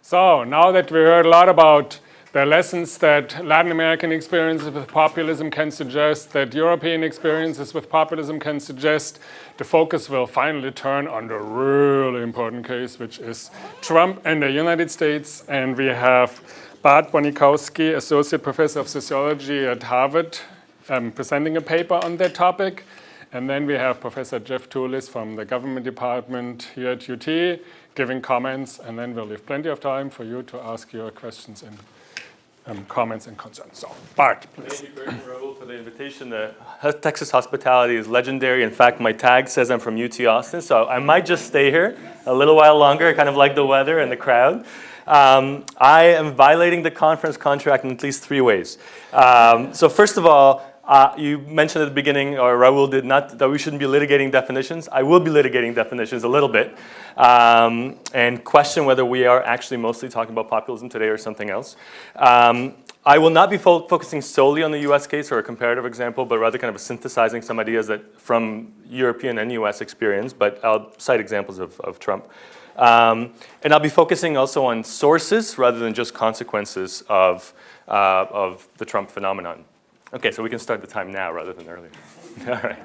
So now that we heard a lot about the lessons that Latin American experiences with populism can suggest, that European experiences with populism can suggest, the focus will finally turn on the really important case, which is Trump and the United States. And we have Bart Bonikowski, Associate Professor of Sociology at Harvard, presenting a paper on that topic. And then we have Professor Jeff Tulis from the Government Department here at UT giving comments, and then we'll leave plenty of time for you to ask your questions and comments and concerns. So, Bart, please. Thank you very much, Raul, for the invitation. The Texas hospitality is legendary. In fact, my tag says I'm from UT Austin, so I might just stay here a little while longer. I kind of like the weather and the crowd. I am violating the conference contract in at least 3 ways. So first of all, you mentioned at the beginning, or Raul did not, that we shouldn't be litigating definitions. I will be litigating definitions a little bit and question whether we are actually mostly talking about populism today or something else. I will not be focusing solely on the US case or a comparative example, but rather kind of synthesizing some ideas that from European and US experience, but I'll cite examples of Trump. And I'll be focusing also on sources rather than just consequences of the Trump phenomenon. Okay, so we can start the time now rather than earlier. All right.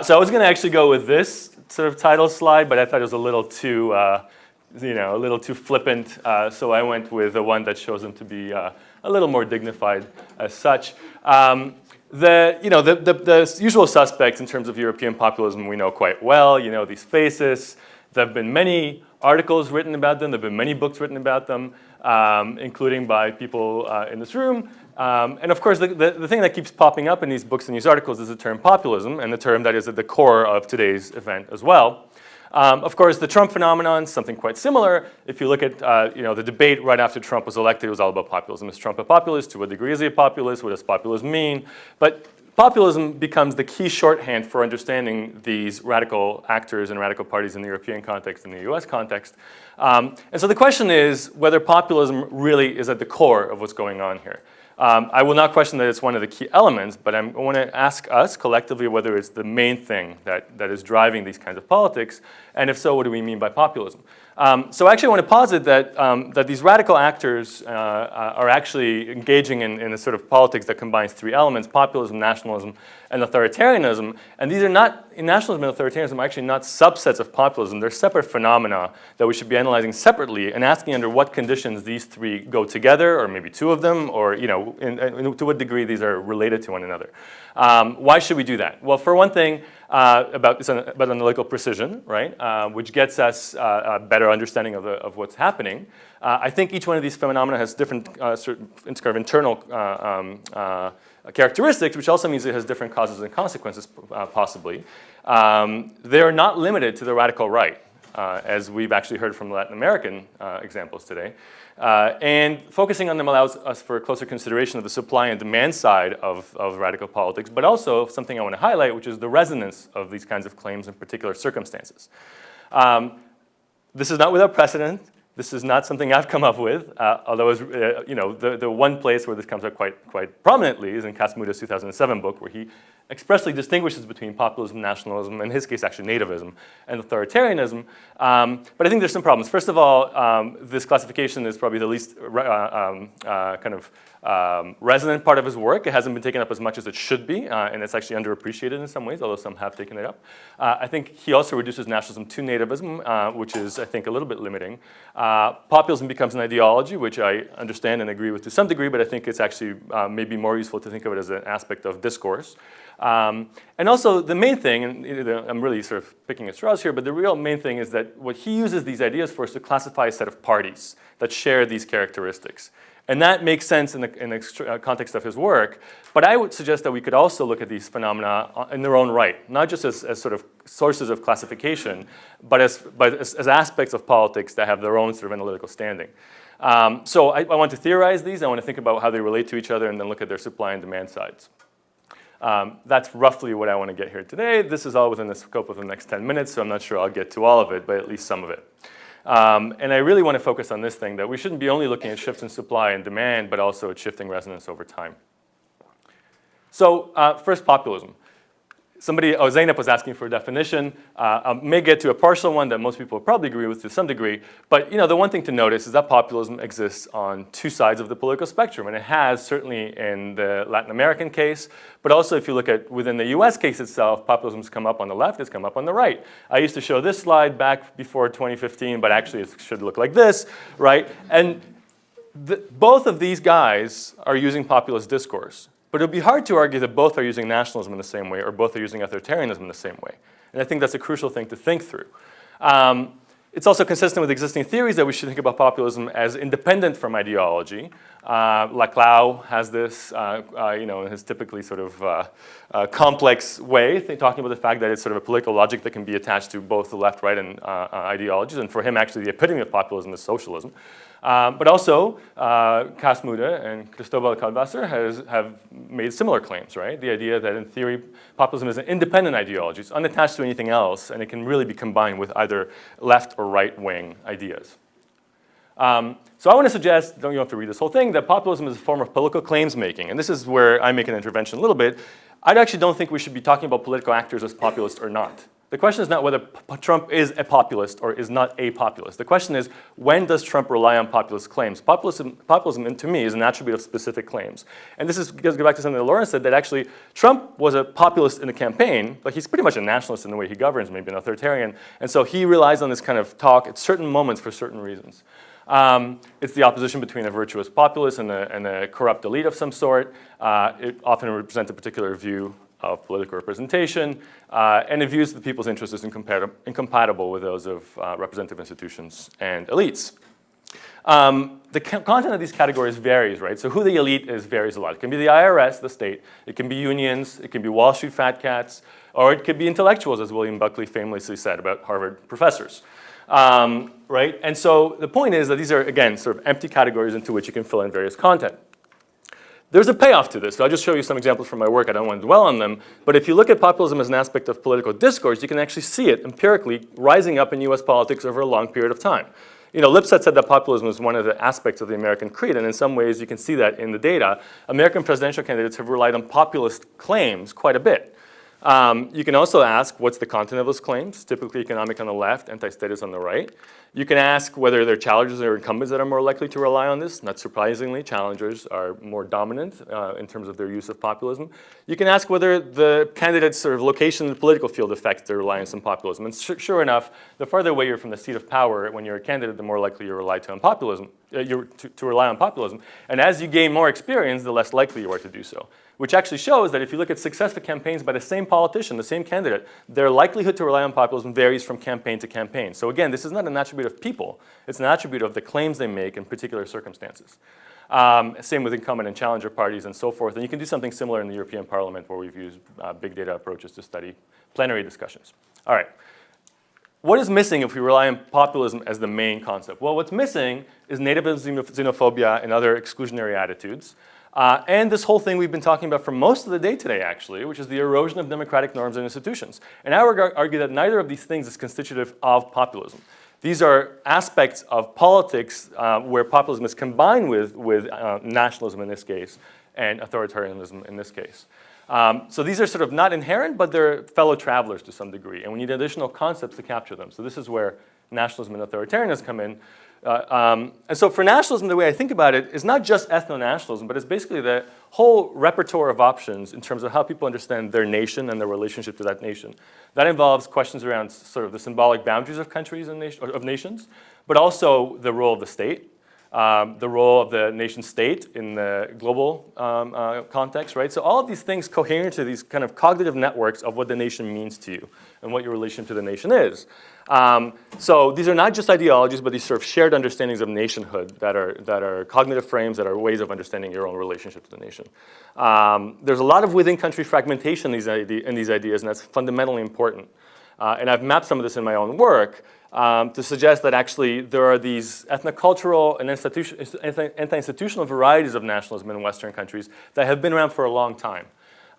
So I was going to actually go with this sort of title slide, but I thought it was a little too, a little too flippant. So I went with the one that shows them to be a little more dignified as such. The usual suspects in terms of European populism we know quite well. You know these faces. There have been many articles written about them. There have been many books written about them, including by people in this room. And of course, the thing that keeps popping up in these books and these articles is the term populism, and the term that is at the core of today's event as well. Of course, the Trump phenomenon is something quite similar. If you look at the debate right after Trump was elected, it was all about populism. Is Trump a populist? To what degree is he a populist? What does populism mean? But populism becomes the key shorthand for understanding these radical actors and radical parties in the European context and the US context. And so the question is whether populism really is at the core of what's going on here. I will not question that it's one of the key elements, but I want to ask us collectively whether it's the main thing that is driving these kinds of politics, and if so, what do we mean by populism? So I actually want to posit that these radical actors are actually engaging in a sort of politics that combines 3 elements: populism, nationalism, and authoritarianism. And these are not, in nationalism and authoritarianism, are actually not subsets of populism. They're separate phenomena that we should be analyzing separately and asking under what conditions these 3 go together, or maybe 2 of them, or to what degree these are related to one another. Why should we do that? Well, for one thing, about analytical precision, right, which gets us a better understanding of what's happening. I think each one of these phenomena has different internal characteristics, which also means it has different causes and consequences, possibly. They are not limited to the radical right, as we've actually heard from Latin American examples today. And focusing on them allows us for a closer consideration of the supply and demand side of radical politics, but also something I want to highlight, which is the resonance of these kinds of claims in particular circumstances. This is not without precedent. This is not something I've come up with, although the one place where this comes up quite prominently is in Casmuda's 2007 book, where he expressly distinguishes between populism, nationalism, in his case actually nativism, and authoritarianism. But I think there's some problems. First of all, this classification is probably the least resonant part of his work. It hasn't been taken up as much as it should be, and it's actually underappreciated in some ways, although some have taken it up. I think he also reduces nationalism to nativism, which is, I think, a little bit limiting. Populism becomes an ideology, which I understand and agree with to some degree, but I think it's actually maybe more useful to think of it as an aspect of discourse. And also the main thing, and I'm really sort of picking at straws here, but the real main thing is that what he uses these ideas for is to classify a set of parties that share these characteristics. And that makes sense in the context of his work. But I would suggest that we could also look at these phenomena in their own right, not just as sort of sources of classification, but as aspects of politics that have their own sort of analytical standing. So I want to theorize these. I want to think about how they relate to each other and then look at their supply and demand sides. That's roughly what I want to get here today. This is all within the scope of the next 10 minutes, so I'm not sure I'll get to all of it, but at least some of it. And I really want to focus on this thing, that we shouldn't be only looking at shifts in supply and demand, but also at shifting resonance over time. So first, populism. Zeynep was asking for a definition. I may get to a partial one that most people will probably agree with to some degree. But the one thing to notice is that populism exists on two sides of the political spectrum. And it has certainly in the Latin American case. But also if you look at within the US case itself, populism's come up on the left, it's come up on the right. I used to show this slide back before 2015, but actually it should look like this, right? And both of these guys are using populist discourse. But it would be hard to argue that both are using nationalism in the same way or both are using authoritarianism in the same way. And I think that's a crucial thing to think through. It's also consistent with existing theories that we should think about populism as independent from ideology. Laclau has this, in his typically sort of complex way, talking about the fact that it's sort of a political logic that can be attached to both the left, right, and ideologies. And for him, actually, the epitome of populism is socialism. But also, Kasmuda and Cristobal Calvasser have made similar claims, right? The idea that in theory, populism is an independent ideology. It's unattached to anything else, and it can really be combined with either left or right-wing ideas. So I want to suggest, you don't have to read this whole thing, that populism is a form of political claims making. And this is where I make an intervention a little bit. I actually don't think we should be talking about political actors as populist or not. The question is not whether Trump is a populist or is not a populist. The question is, when does Trump rely on populist claims? Populism to me, is an attribute of specific claims. And this goes back to something that Lauren said, that actually Trump was a populist in the campaign, but he's pretty much a nationalist in the way he governs, maybe an authoritarian. And so he relies on this kind of talk at certain moments for certain reasons. It's the opposition between a virtuous populist and a corrupt elite of some sort. It often represents a particular view of political representation, and it views the people's interests as incompatible with those of representative institutions and elites. The content of these categories varies, right? So who the elite is varies a lot. It can be the IRS, the state. It can be unions. It can be Wall Street fat cats. Or it could be intellectuals, as William Buckley famously said about Harvard professors. Right? And so the point is that these are, again, sort of empty categories into which you can fill in various content. There's a payoff to this. So I'll just show you some examples from my work. I don't want to dwell on them. But if you look at populism as an aspect of political discourse, you can actually see it empirically rising up in US politics over a long period of time. Lipset said that populism is one of the aspects of the American creed, and in some ways you can see that in the data. American presidential candidates have relied on populist claims quite a bit. You can also ask, what's the content of those claims? Typically economic on the left, anti-status on the right. You can ask whether they're challengers or incumbents that are more likely to rely on this. Not surprisingly, challengers are more dominant in terms of their use of populism. You can ask whether the candidate's sort of location in the political field affects their reliance on populism. And sure enough, the farther away you're from the seat of power when you're a candidate, the more likely you rely on populism. To rely on populism. And as you gain more experience, the less likely you are to do so. Which actually shows that if you look at successful campaigns by the same politician, the same candidate, their likelihood to rely on populism varies from campaign to campaign. So again, this is not an attribute of people. It's an attribute of the claims they make in particular circumstances. Same with incumbent and challenger parties and so forth. And you can do something similar in the European Parliament where we've used big data approaches to study plenary discussions. All right. What is missing if we rely on populism as the main concept? Well, what's missing is nativism, xenophobia, and other exclusionary attitudes. And this whole thing we've been talking about for most of the day today, actually, which is the erosion of democratic norms and institutions. And I would argue that neither of these things is constitutive of populism. These are aspects of politics where populism is combined with nationalism in this case and authoritarianism in this case. So these are sort of not inherent, but they're fellow travelers to some degree. And we need additional concepts to capture them. So this is where nationalism and authoritarianism come in. And so for nationalism, the way I think about it is not just ethno-nationalism, but it's basically the whole repertoire of options in terms of how people understand their nation and their relationship to that nation. That involves questions around sort of the symbolic boundaries of countries and of nations, but also the role of the state, the role of the nation state in the global context, right? So all of these things cohere to these kind of cognitive networks of what the nation means to you and what your relation to the nation is. So these are not just ideologies, but these sort of shared understandings of nationhood that are cognitive frames, that are ways of understanding your own relationship to the nation. There's a lot of within-country fragmentation in these ideas, and that's fundamentally important. And I've mapped some of this in my own work to suggest that actually there are these ethnocultural and anti-institutional varieties of nationalism in Western countries that have been around for a long time.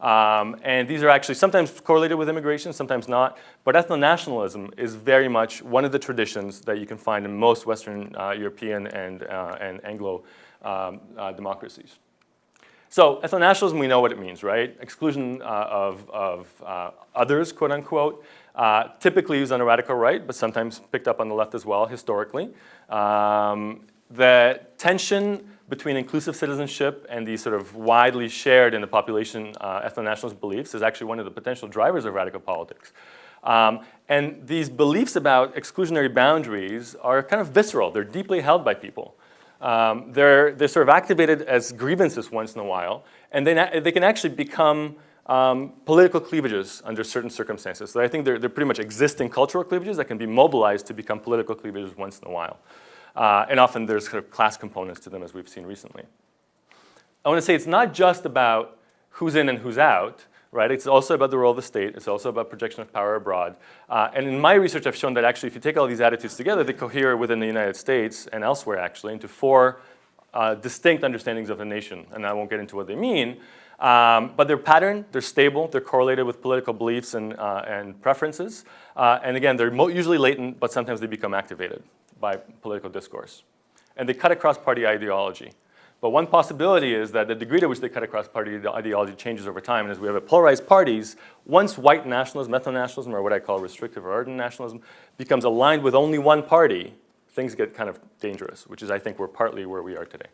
And these are actually sometimes correlated with immigration, sometimes not. But ethno-nationalism is very much one of the traditions that you can find in most Western European and Anglo democracies. So ethno-nationalism, we know what it means, right? Exclusion of others, quote unquote, typically used on the radical right, but sometimes picked up on the left as well, historically. The tension between inclusive citizenship and the sort of widely shared in the population ethno-nationalist beliefs is actually one of the potential drivers of radical politics. And these beliefs about exclusionary boundaries are kind of visceral. They're deeply held by people. They're sort of activated as grievances once in a while, and they can actually become political cleavages under certain circumstances. So I think they're pretty much existing cultural cleavages that can be mobilized to become political cleavages once in a while. And often there's kind of class components to them, as we've seen recently. I want to say it's not just about who's in and who's out, right? It's also about the role of the state. It's also about projection of power abroad. And in my research, I've shown that actually, if you take all these attitudes together, they cohere within the United States and elsewhere, actually, into four distinct understandings of the nation. And I won't get into what they mean. But they're patterned, they're stable, they're correlated with political beliefs and preferences. And again, they're usually latent, but sometimes they become activated by political discourse. And they cut across party ideology. But one possibility is that the degree to which they cut across party ideology changes over time. And as we have polarized parties, once white nationalism, ethno-nationalism, or what I call restrictive or ardent nationalism, becomes aligned with only one party, things get kind of dangerous, which is, I think, we're partly where we are today.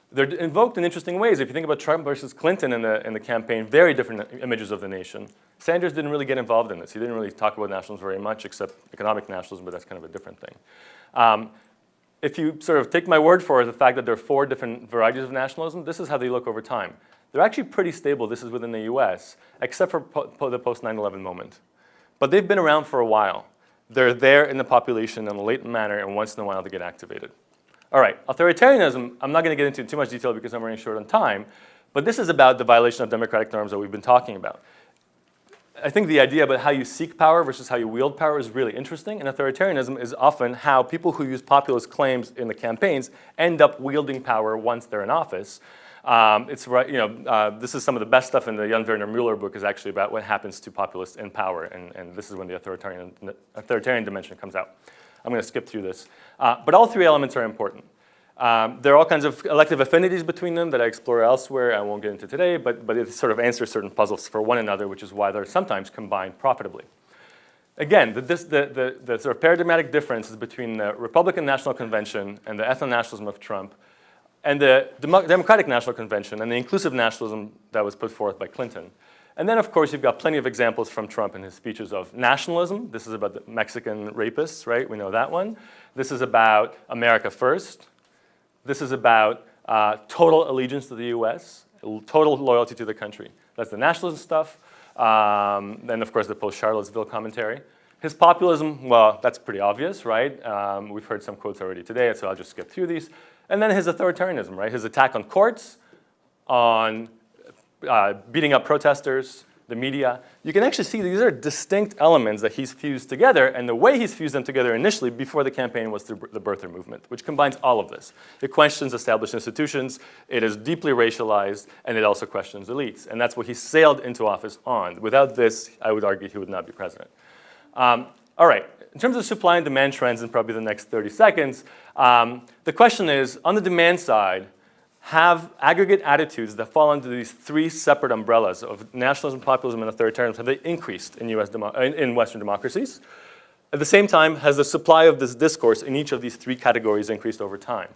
They're invoked in interesting ways. If you think about Trump versus Clinton in the campaign, very different images of the nation. Sanders didn't really get involved in this. He didn't really talk about nationalism very much, except economic nationalism, but that's kind of a different thing. If you sort of take my word for it, the fact that there are four different varieties of nationalism, this is how they look over time. They're actually pretty stable. This is within the US, except for the post-9/11 moment. But they've been around for a while. They're there in the population in a latent manner, and once in a while they get activated. All right, authoritarianism, I'm not going to get into too much detail because I'm running short on time, but this is about the violation of democratic norms that we've been talking about. I think the idea about how you seek power versus how you wield power is really interesting, and authoritarianism is often how people who use populist claims in the campaigns end up wielding power once they're in office. This is some of the best stuff in the Jan Werner Mueller book is actually about what happens to populists in power, and this is when the authoritarian dimension comes out. I'm going to skip through this. But all three elements are important. There are all kinds of elective affinities between them that I explore elsewhere. I won't get into today, but it sort of answers certain puzzles for one another, which is why they're sometimes combined profitably. Again, the sort of paradigmatic difference is between the Republican National Convention and the ethno-nationalism of Trump, and the Democratic National Convention and the inclusive nationalism that was put forth by Clinton. And then, of course, you've got plenty of examples from Trump in his speeches of nationalism. This is about the Mexican rapists, right? We know that one. This is about America first. This is about total allegiance to the US, total loyalty to the country. That's the nationalism stuff. Then, of course, the post-Charlottesville commentary. His populism, well, that's pretty obvious, right? We've heard some quotes already today, so I'll just skip through these. And then his authoritarianism, right? His attack on courts, on beating up protesters, the media. You can actually see these are distinct elements that he's fused together, and the way he's fused them together initially before the campaign was through the birther movement, which combines all of this. It questions established institutions, it is deeply racialized, and it also questions elites. And that's what he sailed into office on. Without this, I would argue he would not be president. All right, in terms of supply and demand trends in probably the next 30 seconds, the question is, on the demand side, have aggregate attitudes that fall under these three separate umbrellas of nationalism, populism, and authoritarianism, have they increased in in Western democracies? At the same time, has the supply of this discourse in each of these three categories increased over time?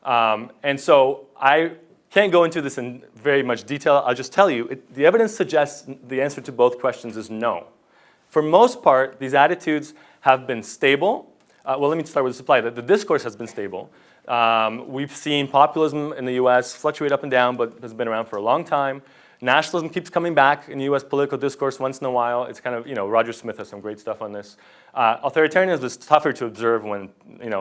And so I can't go into this in very much detail. I'll just tell you, the evidence suggests the answer to both questions is no. For most part, these attitudes have been stable. Well, let me start with the supply. The discourse has been stable. We've seen populism in the US fluctuate up and down, but has been around for a long time. Nationalism keeps coming back in US political discourse once in a while. It's kind of, Roger Smith has some great stuff on this. Authoritarianism is tougher to observe when,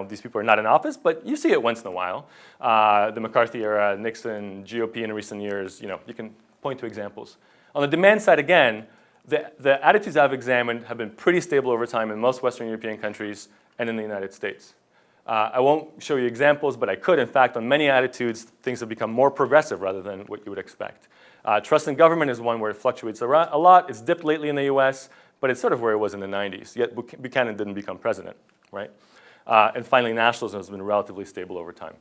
these people are not in office, but you see it once in a while. The McCarthy era, Nixon, GOP in recent years, you can point to examples. On the demand side, again, the attitudes I've examined have been pretty stable over time in most Western European countries and in the United States. I won't show you examples, but I could. In fact, on many attitudes, things have become more progressive rather than what you would expect. Trust in government is one where it fluctuates a lot. It's dipped lately in the US, but it's sort of where it was in the 90s. Yet Buchanan didn't become president, right? And finally, nationalism has been relatively stable over time.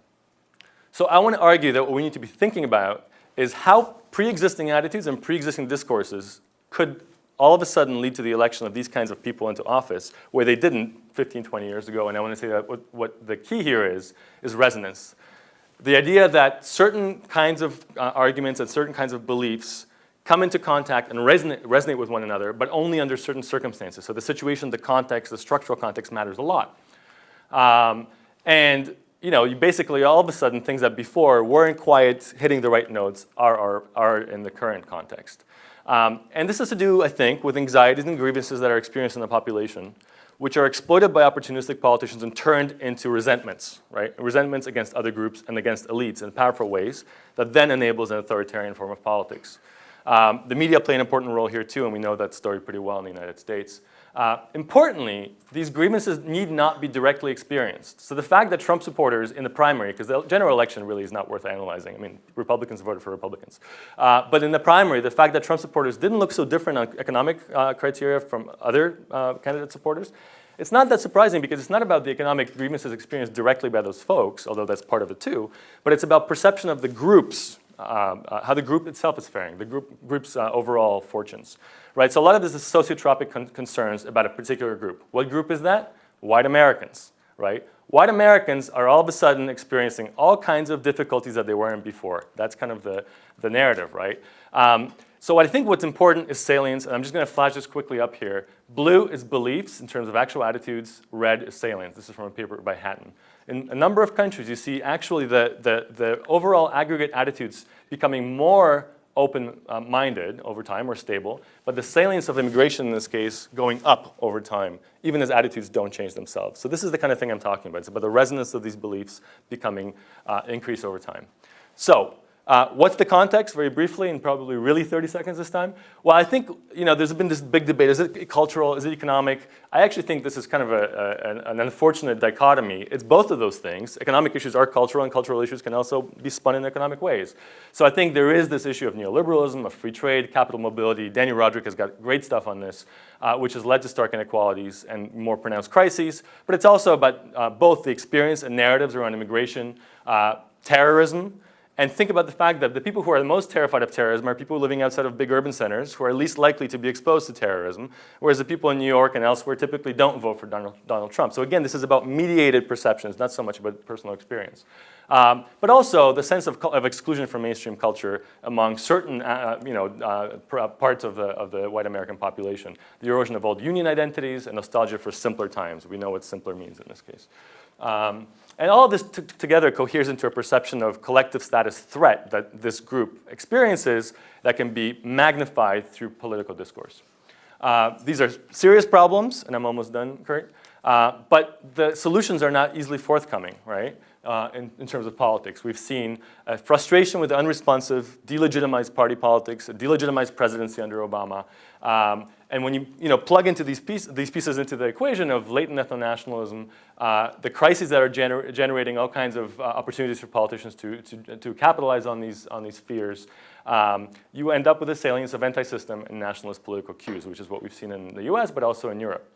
So I want to argue that what we need to be thinking about is how pre-existing attitudes and pre-existing discourses could all of a sudden lead to the election of these kinds of people into office where they didn't 15, 20 years ago. And I want to say that what the key here is resonance. The idea that certain kinds of arguments and certain kinds of beliefs come into contact and resonate with one another, but only under certain circumstances. So the situation, the context, the structural context matters a lot. And you basically all of a sudden things that before weren't quite hitting the right notes are in the current context. And this has to do, I think, with anxieties and grievances that are experienced in the population, which are exploited by opportunistic politicians and turned into resentments, right? Resentments against other groups and against elites in powerful ways that then enables an authoritarian form of politics. The media play an important role here too, and we know that story pretty well in the United States. Importantly, these grievances need not be directly experienced. So the fact that Trump supporters in the primary, because the general election really is not worth analyzing. I mean, Republicans voted for Republicans. But in the primary, the fact that Trump supporters didn't look so different on economic criteria from other candidate supporters, it's not that surprising because it's not about the economic grievances experienced directly by those folks, although that's part of it too, but it's about perception of the groups, how the group itself is faring, the group's overall fortunes. Right, so a lot of this is sociotropic concerns about a particular group. What group is that? White Americans, right? White Americans are all of a sudden experiencing all kinds of difficulties that they weren't before. That's kind of the narrative, right? So I think what's important is salience, and I'm just going to flash this quickly up here. Blue is beliefs in terms of actual attitudes. Red is salience. This is from a paper by Hatton. In a number of countries, you see actually the overall aggregate attitudes becoming more open-minded over time or stable, but the salience of immigration in this case going up over time, even as attitudes don't change themselves. So this is the kind of thing I'm talking about. It's about the resonance of these beliefs becoming increased over time. So what's the context, very briefly, and probably really 30 seconds this time? Well, I think there's been this big debate. Is it cultural? Is it economic? I actually think this is kind of an unfortunate dichotomy. It's both of those things. Economic issues are cultural, and cultural issues can also be spun in economic ways. So I think there is this issue of neoliberalism, of free trade, capital mobility. Daniel Roderick has got great stuff on this, which has led to stark inequalities and more pronounced crises. But it's also about both the experience and narratives around immigration, terrorism. And think about the fact that the people who are the most terrified of terrorism are people living outside of big urban centers who are least likely to be exposed to terrorism, whereas the people in New York and elsewhere typically don't vote for Donald Trump. So again, this is about mediated perceptions, not so much about personal experience. But also the sense of exclusion from mainstream culture among certain parts of the white American population. The erosion of old union identities and nostalgia for simpler times. We know what simpler means in this case. And all of this together coheres into a perception of collective status threat that this group experiences that can be magnified through political discourse. These are serious problems, and I'm almost done, Kurt. But the solutions are not easily forthcoming, right? In terms of politics. We've seen a frustration with the unresponsive, delegitimized party politics, a delegitimized presidency under Obama. And when you plug into these pieces into the equation of latent ethno-nationalism, the crises that are generating all kinds of opportunities for politicians to capitalize on these fears, you end up with a salience of anti-system and nationalist political cues, which is what we've seen in the US, but also in Europe.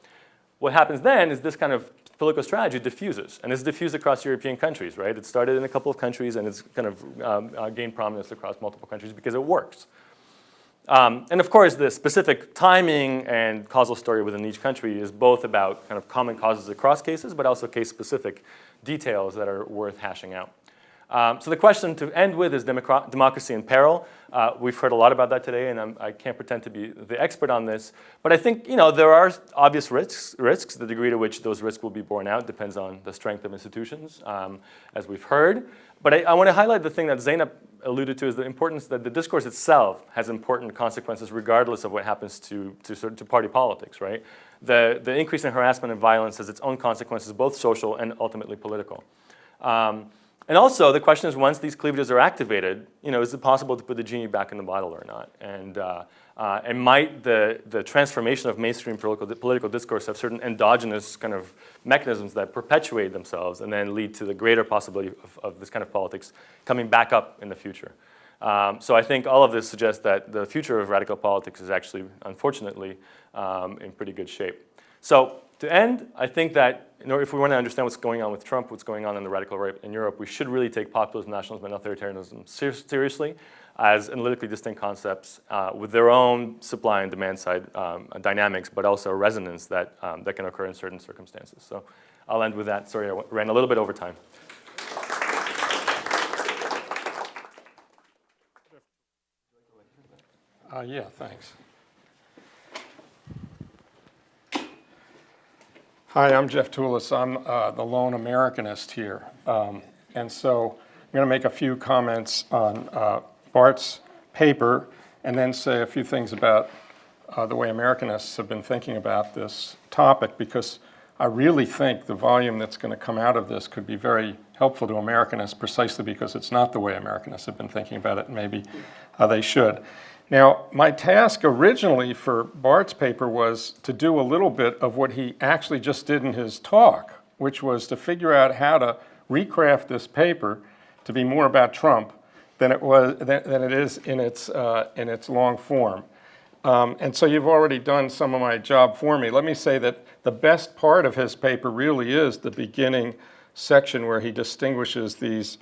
What happens then is this kind of political strategy diffuses, and it's diffused across European countries, right? It started in a couple of countries, and it's kind of gained prominence across multiple countries because it works. And of course, the specific timing and causal story within each country is both about kind of common causes across cases, but also case-specific details that are worth hashing out. So the question to end with is democracy in peril. We've heard a lot about that today, and I can't pretend to be the expert on this. But I think there are obvious risks. The degree to which those risks will be borne out depends on the strength of institutions, as we've heard. But I want to highlight the thing that Zeynep alluded to, is the importance that the discourse itself has important consequences regardless of what happens to party politics, right? The increase in harassment and violence has its own consequences, both social and ultimately political. And also, the question is, once these cleavages are activated, is it possible to put the genie back in the bottle or not? And might the transformation of mainstream political discourse have certain endogenous kind of mechanisms that perpetuate themselves and then lead to the greater possibility of this kind of politics coming back up in the future? So I think all of this suggests that the future of radical politics is actually, unfortunately, in pretty good shape. So To end, I think that if we want to understand what's going on with Trump, what's going on in the radical right in Europe, we should really take populism, nationalism, and authoritarianism seriously as analytically distinct concepts with their own supply and demand side dynamics, but also resonance that can occur in certain circumstances. So I'll end with that. Sorry, I ran a little bit over time. Yeah, thanks. Hi, I'm Jeff Tulis. I'm the lone Americanist here. And so I'm going to make a few comments on Bart's paper and then say a few things about the way Americanists have been thinking about this topic, because I really think the volume that's going to come out of this could be very helpful to Americanists precisely because it's not the way Americanists have been thinking about it, and maybe they should. Now, my task originally for Bart's paper was to do a little bit of what he actually just did in his talk, which was to figure out how to recraft this paper to be more about Trump than it is in its long form. And so you've already done some of my job for me. Let me say that the best part of his paper really is the beginning section where he distinguishes these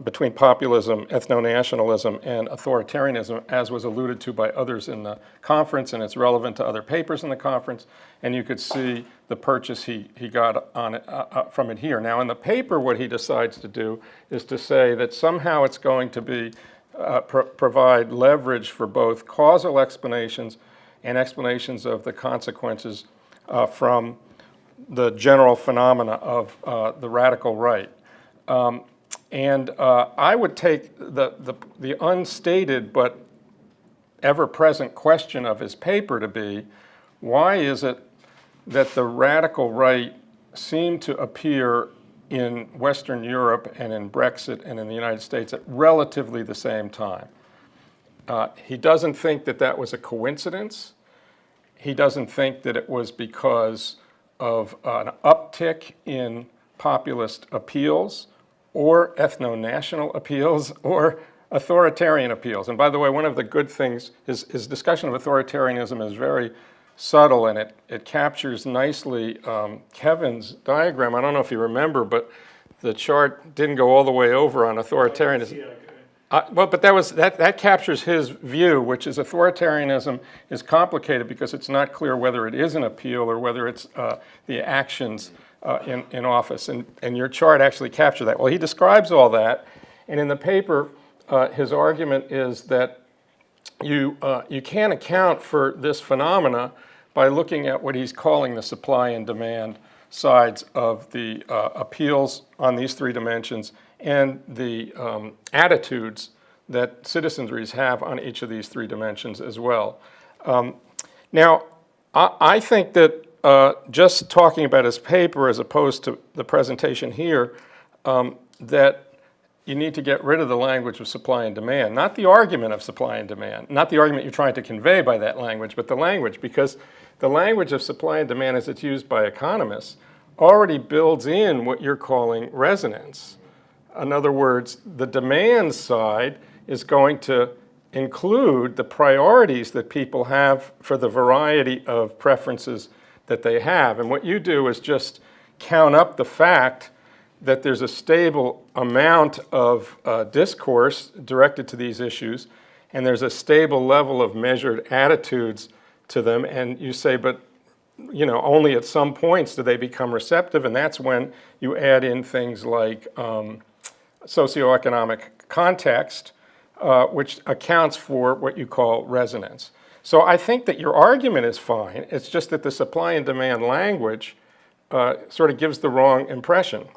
between populism, ethno-nationalism, and authoritarianism, as was alluded to by others in the conference, and it's relevant to other papers in the conference, and you could see the purchase he got on it, from it here. Now, in the paper, what he decides to do is to say that somehow it's going to be provide leverage for both causal explanations and explanations of the consequences from the general phenomena of the radical right. And I would take the unstated but ever-present question of his paper to be, why is it that the radical right seemed to appear in Western Europe and in Brexit and in the United States at relatively the same time? He doesn't think that that was a coincidence. He doesn't think that it was because of an uptick in populist appeals or ethno-national appeals or authoritarian appeals. And by the way, one of the good things, his discussion of authoritarianism is very subtle, and it captures nicely Kevin's diagram. I don't know if you remember, but the chart didn't go all the way over on authoritarianism. Well, but that captures his view, which is authoritarianism is complicated because it's not clear whether it is an appeal or whether it's the actions in office. And your chart actually captured that. Well, he describes all that, and in the paper, his argument is that you can't account for this phenomena by looking at what he's calling the supply and demand sides of the appeals on these three dimensions and the attitudes that citizenries have on each of these three dimensions as well. Now, I think that just talking about his paper as opposed to the presentation here, that you need to get rid of the language of supply and demand, not the argument of supply and demand, not the argument you're trying to convey by that language, but the language, because the language of supply and demand as it's used by economists already builds in what you're calling resonance. In other words, the demand side is going to include the priorities that people have for the variety of preferences that they have. And what you do is just count up the fact that there's a stable amount of discourse directed to these issues, and there's a stable level of measured attitudes to them, and you say, but only at some points do they become receptive, and that's when you add in things like socioeconomic context, which accounts for what you call resonance. So I think that your argument is fine. It's just that the supply and demand language sort of gives the wrong impression.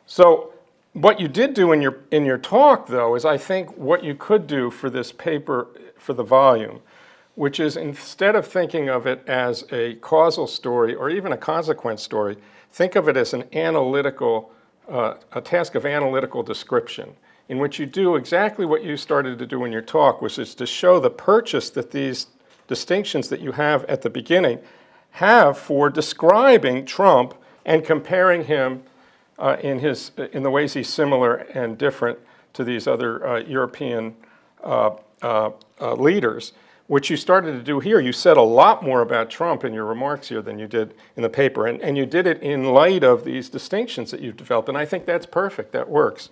So what you did do in your talk, though, is I think what you could do for this paper, for the volume, which is instead of thinking of it as a causal story or even a consequence story, think of it as an analytical, a task of analytical description, in which you do exactly what you started to do in your talk, which is to show the purchase that these distinctions that you have at the beginning have for describing Trump and comparing him in the ways he's similar and different to these other European leaders. which you started to do here. You said a lot more about Trump in your remarks here than you did in the paper, and you did it in light of these distinctions that you've developed, and I think that's perfect, that works.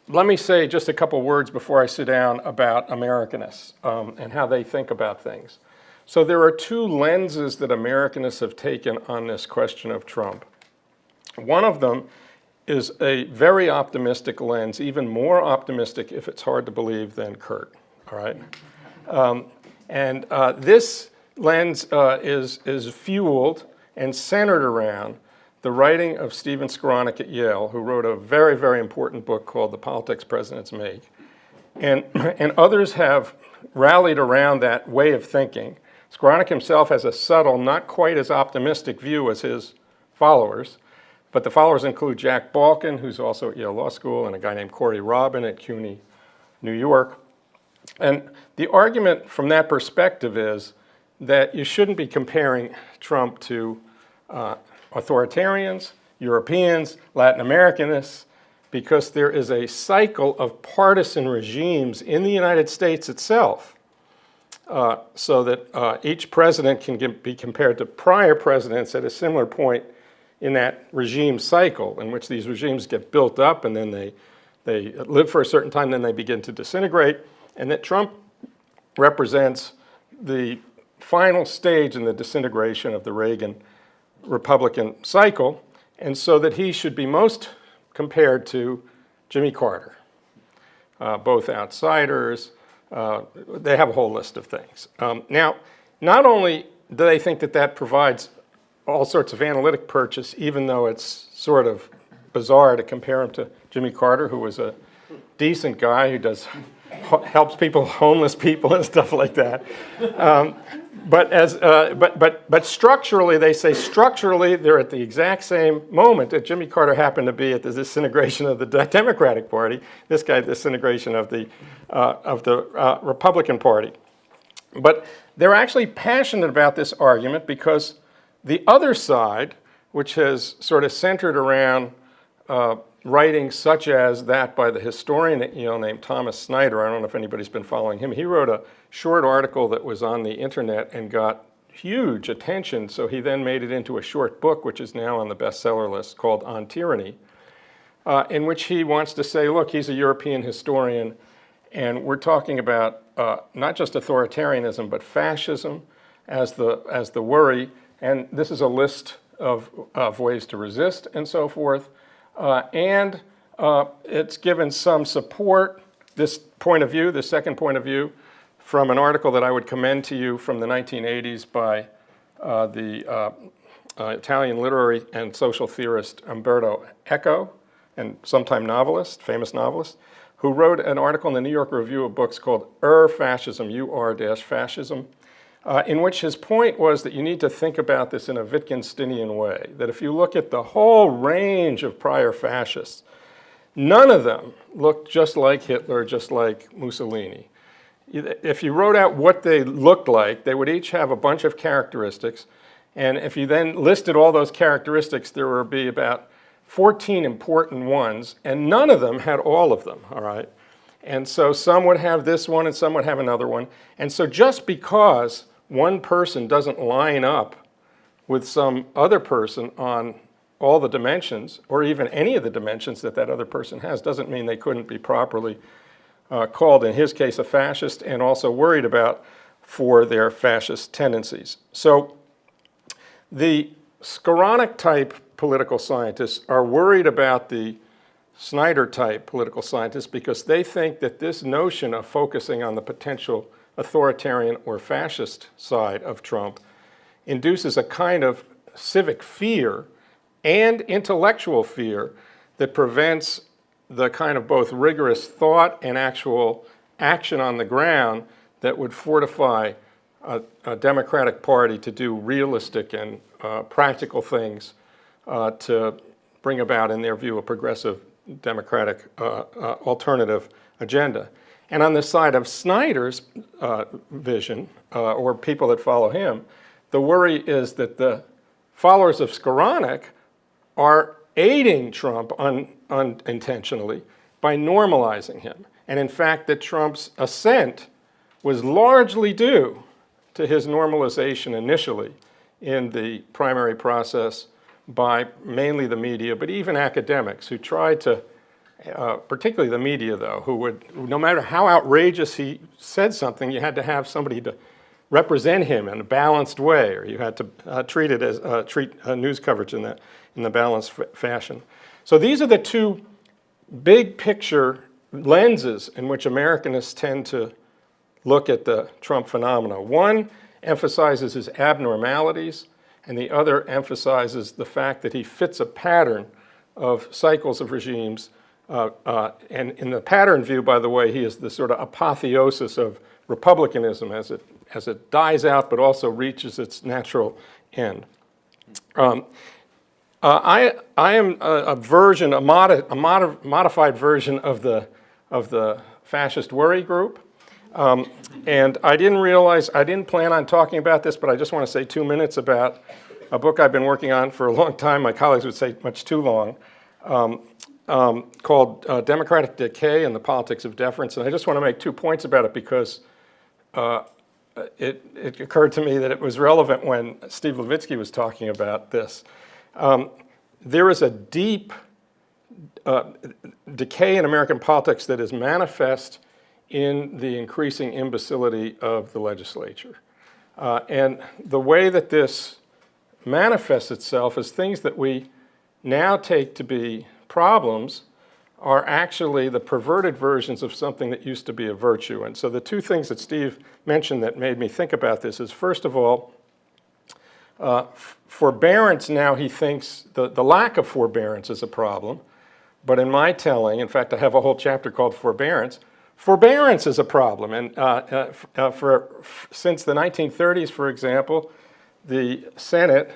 Let me say just a couple words before I sit down about Americanists and how they think about things. So there are two lenses that Americanists have taken on this question of Trump. One of them is a very optimistic lens, even more optimistic, if it's hard to believe, than Kurt, all right? This lens is fueled and centered around the writing of Stephen Skowronek at Yale, who wrote a very, very important book called The Politics Presidents Make. And others have rallied around that way of thinking. Skowronek himself has a subtle, not quite as optimistic view as his followers, but the followers include Jack Balkin, who's also at Yale Law School, and a guy named Corey Robin at CUNY, New York. And the argument from that perspective is that you shouldn't be comparing Trump to authoritarians, Europeans, Latin Americanists, because there is a cycle of partisan regimes in the United States itself, so that each president can be compared to prior presidents at a similar point in that regime cycle, in which these regimes get built up and then they live for a certain time, then they begin to disintegrate, and that Trump represents the final stage in the disintegration of the Reagan Republican cycle, and so that he should be most compared to Jimmy Carter. Both outsiders, they have a whole list of things. Now, not only do they think that that provides all sorts of analytic purchase, even though it's sort of bizarre to compare him to Jimmy Carter, who was a decent guy who helps people, homeless people and stuff like that. But structurally, they say structurally they're at the exact same moment that Jimmy Carter happened to be at the disintegration of the Democratic Party. This guy, disintegration of the Republican Party. But they're actually passionate about this argument because the other side, which has sort of centered around writings such as that by the historian at Yale named Thomas Snyder. I don't know if anybody's been following him. He wrote a short article that was on the internet and got huge attention, so he then made it into a short book, which is now on the bestseller list, called On Tyranny, in which he wants to say, look, he's a European historian, and we're talking about not just authoritarianism, but fascism as the worry, and this is a list of ways to resist and so forth. And it's given some support, this point of view, the second point of view, from an article that I would commend to you from the 1980s by the Italian literary and social theorist Umberto Eco, and sometime novelist, famous novelist, who wrote an article in the New York Review of Books called Fascism, U-R-Fascism, in which his point was that you need to think about this in a Wittgensteinian way, that if you look at the whole range of prior fascists, none of them looked just like Hitler, just like Mussolini. If you wrote out what they looked like, they would each have a bunch of characteristics, and if you then listed all those characteristics, there would be about 14 important ones, and none of them had all of them, all right? And so some would have this one and some would have another one. And so just because one person doesn't line up with some other person on all the dimensions, or even any of the dimensions that that other person has, doesn't mean they couldn't be properly called, in his case, a fascist, and also worried about for their fascist tendencies. So the Skowronek type political scientists are worried about the Snyder type political scientists because they think that this notion of focusing on the potential authoritarian or fascist side of Trump induces a kind of civic fear and intellectual fear that prevents the kind of both rigorous thought and actual action on the ground that would fortify a Democratic Party to do realistic and practical things to bring about, in their view, a progressive Democratic alternative agenda. And on the side of Snyder's vision, or people that follow him, the worry is that the followers of Skowronek are aiding Trump unintentionally by normalizing him. and in fact that Trump's ascent was largely due to his normalization initially in the primary process by mainly the media, but even academics who tried to, particularly the media though, who would, no matter how outrageous he said something, you had to have somebody to represent him in a balanced way, or you had to treat news coverage in the balanced fashion. So these are the two big picture lenses in which Americanists tend to look at the Trump phenomena. One emphasizes his abnormalities, and the other emphasizes the fact that he fits a pattern of cycles of regimes. And in the pattern view, by the way, he is the sort of apotheosis of republicanism as it dies out, but also reaches its natural end. I am a modified version of the fascist worry group. And I didn't plan on talking about this, but I just want to say 2 minutes about a book I've been working on for a long time. My colleagues would say much too long, called Democratic Decay and the Politics of Deference. And I just want to make 2 points about it because it occurred to me that it was relevant when Steve Levitsky was talking about this. There is a deep decay in American politics that is manifest in the increasing imbecility of the legislature. And the way that this manifests itself is things that we now take to be problems are actually the perverted versions of something that used to be a virtue. And so the 2 things that Steve mentioned that made me think about this is, first of all, forbearance now he thinks, the lack of forbearance is a problem. But in my telling, in fact, I have a whole chapter called Forbearance. Forbearance is a problem. And since the 1930s, for example, the Senate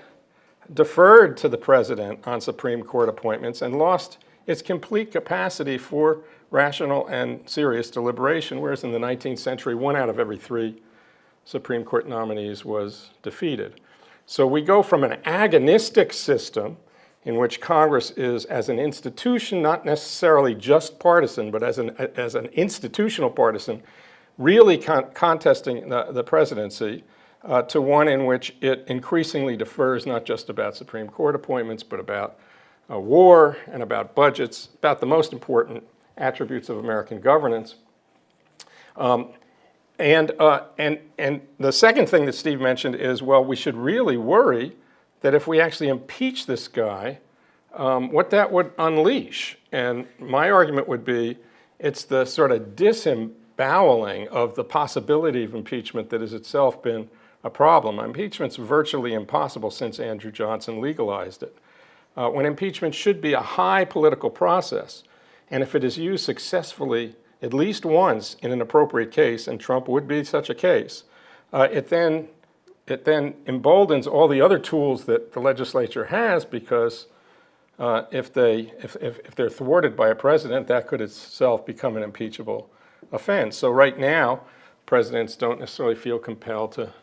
deferred to the president on Supreme Court appointments and lost its complete capacity for rational and serious deliberation, whereas in the 19th century, 1 out of every 3 Supreme Court nominees was defeated. So we go from an agonistic system in which Congress is, as an institution, not necessarily just partisan, but as an institutional partisan, really contesting the presidency, to one in which it increasingly defers not just about Supreme Court appointments, but about war and about budgets, about the most important attributes of American governance. And the second thing that Steve mentioned is, well, we should really worry that if we actually impeach this guy, what that would unleash. And my argument would be it's the sort of disemboweling of the possibility of impeachment that has itself been a problem. Impeachment's virtually impossible since Andrew Johnson legalized it. When impeachment should be a high political process, and if it is used successfully at least once in an appropriate case, and Trump would be such a case, it then emboldens all the other tools that the legislature has, because if they're thwarted by a president, that could itself become an impeachable offense. So right now, presidents don't necessarily feel compelled to